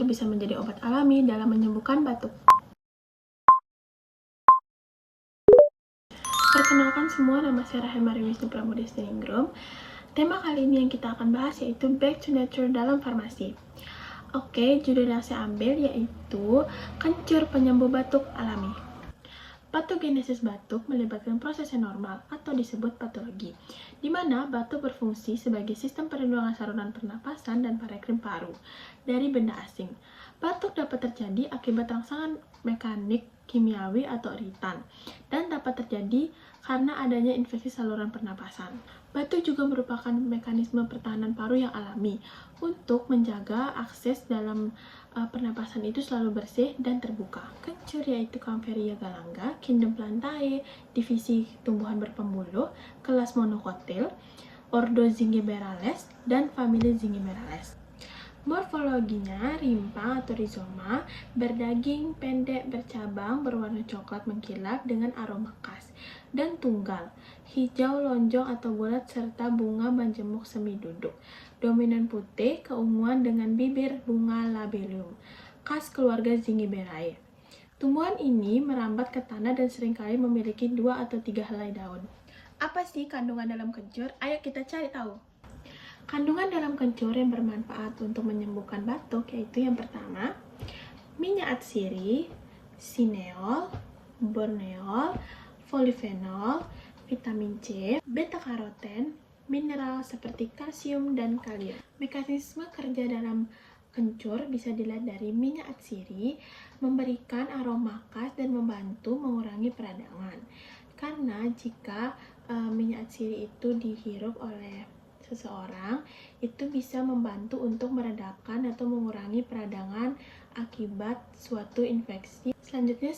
bisa menjadi obat alami dalam menyembuhkan batuk. Perkenalkan semua, nama saya Rahel Mari Wisnu Pramudesti Ningrum. Tema kali ini yang kita akan bahas yaitu Back to Nature dalam farmasi. Oke, judul yang saya ambil yaitu Kencur Penyembuh Batuk Alami. Patogenesis batuk melibatkan proses yang normal atau disebut patologi, di mana batuk berfungsi sebagai sistem perlindungan saluran pernapasan dan parenkim paru dari benda asing. Batuk dapat terjadi akibat rangsangan mekanik, kimiawi, atau iritan, dan dapat terjadi karena adanya infeksi saluran pernapasan. Batuk juga merupakan mekanisme pertahanan paru yang alami untuk menjaga akses dalam pernapasan itu selalu bersih dan terbuka. Kencur yaitu Kaempferia galanga, kingdom Plantae, divisi tumbuhan berpembuluh, kelas monokotil, ordo Zingiberales, dan famili Zingiberales. Morfologinya rimpang atau rizoma, berdaging, pendek, bercabang, berwarna coklat mengkilap dengan aroma khas, dan tunggal, hijau, lonjong atau bulat serta bunga banjemuk semi duduk. Dominan putih, keunguan dengan bibir bunga labellum, khas keluarga Zingiberae. Tumbuhan ini merambat ke tanah dan seringkali memiliki 2 atau 3 helai daun. Apa sih kandungan dalam kencur? Ayo kita cari tahu. Kandungan dalam kencur yang bermanfaat untuk menyembuhkan batuk yaitu yang pertama, minyak atsiri, sineol, borneol, polifenol, vitamin C, beta-karoten, mineral seperti kalsium dan kalium. Mekanisme kerja dalam kencur bisa dilihat dari minyak atsiri memberikan aroma khas dan membantu mengurangi peradangan. Karena jika minyak atsiri itu dihirup oleh seseorang, itu bisa membantu untuk meredakan atau mengurangi peradangan akibat suatu infeksi. Selanjutnya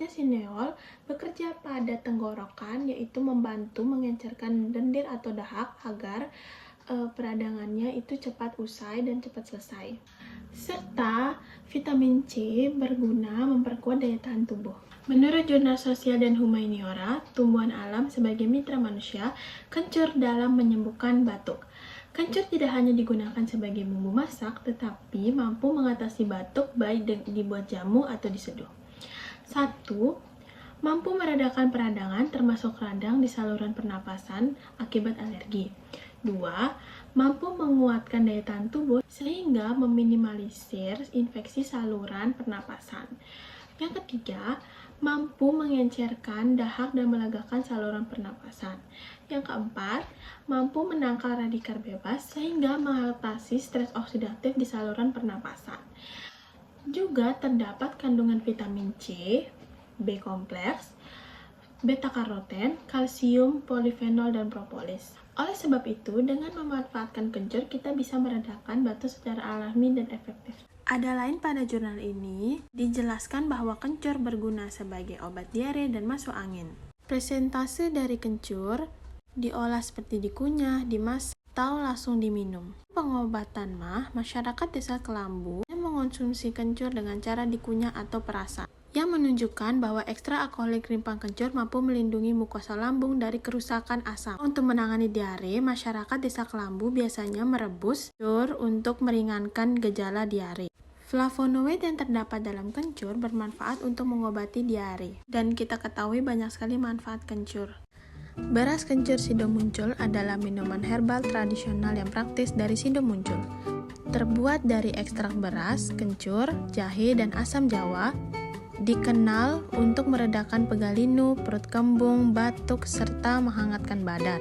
sineol bekerja pada tenggorokan, yaitu membantu mengencerkan lendir atau dahak agar peradangannya itu cepat usai dan cepat selesai. Serta vitamin C berguna memperkuat daya tahan tubuh. Menurut Jurnal Sosial dan Humaniora, tumbuhan alam sebagai mitra manusia, kencur dalam menyembuhkan batuk. Kencur tidak hanya digunakan sebagai bumbu masak, tetapi mampu mengatasi batuk baik dibuat jamu atau diseduh. 1. Mampu meredakan peradangan termasuk radang di saluran pernapasan akibat alergi. 2. Mampu menguatkan daya tahan tubuh sehingga meminimalisir infeksi saluran pernapasan. Yang ketiga, mampu mengencerkan dahak dan melegakan saluran pernapasan. Yang keempat, mampu menangkal radikal bebas sehingga mengatasi stres oksidatif di saluran pernapasan. Juga terdapat kandungan vitamin C, B kompleks, beta-karoten, kalsium, polifenol, dan propolis. Oleh sebab itu, dengan memanfaatkan kencur, kita bisa meredakan batuk secara alami dan efektif. Ada lain pada jurnal ini, dijelaskan bahwa kencur berguna sebagai obat diare dan masuk angin. Presentase dari kencur diolah seperti dikunyah, dimasak, atau langsung diminum. Pengobatan masyarakat desa Kelambu yang mengonsumsi kencur dengan cara dikunyah atau perasan, yang menunjukkan bahwa ekstra alkoholik rimpang kencur mampu melindungi mukosa lambung dari kerusakan asam. Untuk menangani diare, masyarakat desa Kelambu biasanya merebus kencur untuk meringankan gejala diare. Flavonoid yang terdapat dalam kencur bermanfaat untuk mengobati diare, dan kita ketahui banyak sekali manfaat kencur. Beras kencur Sido Muncul adalah minuman herbal tradisional yang praktis dari Sido Muncul. Terbuat dari ekstrak beras, kencur, jahe, dan asam jawa, dikenal untuk meredakan pegal linu, perut kembung, batuk, serta menghangatkan badan.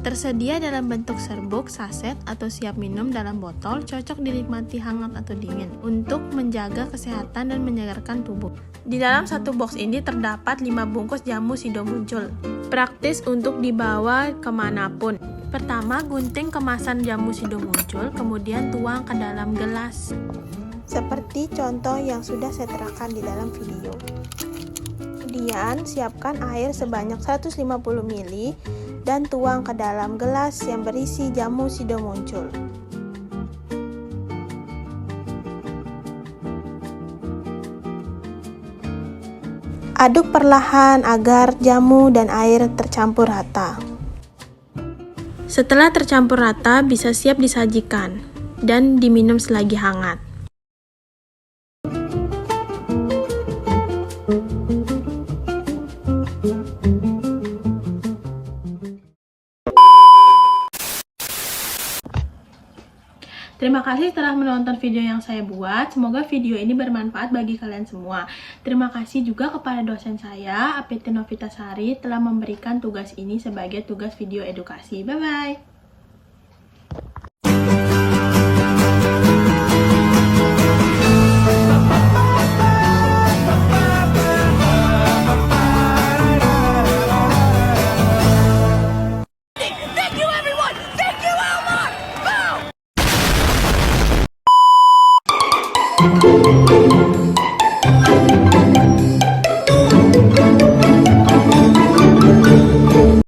Tersedia dalam bentuk serbuk, saset, atau siap minum dalam botol, cocok dinikmati hangat atau dingin untuk menjaga kesehatan dan menyegarkan tubuh. Di dalam satu box ini terdapat 5 bungkus jamu Sido Muncul. Praktis untuk dibawa kemanapun. Pertama, gunting kemasan jamu Sido Muncul, kemudian tuang ke dalam gelas. Seperti contoh yang sudah saya terangkan di dalam video. Kemudian, siapkan air sebanyak 150 ml dan tuang ke dalam gelas yang berisi jamu Sido Muncul. Aduk perlahan agar jamu dan air tercampur rata. Setelah tercampur rata, bisa siap disajikan. dan diminum selagi hangat. Terima kasih telah menonton video yang saya buat. Semoga video ini bermanfaat bagi kalian semua. Terima kasih juga kepada dosen saya, APT Novitasari, telah memberikan tugas ini sebagai tugas video edukasi. Bye-bye!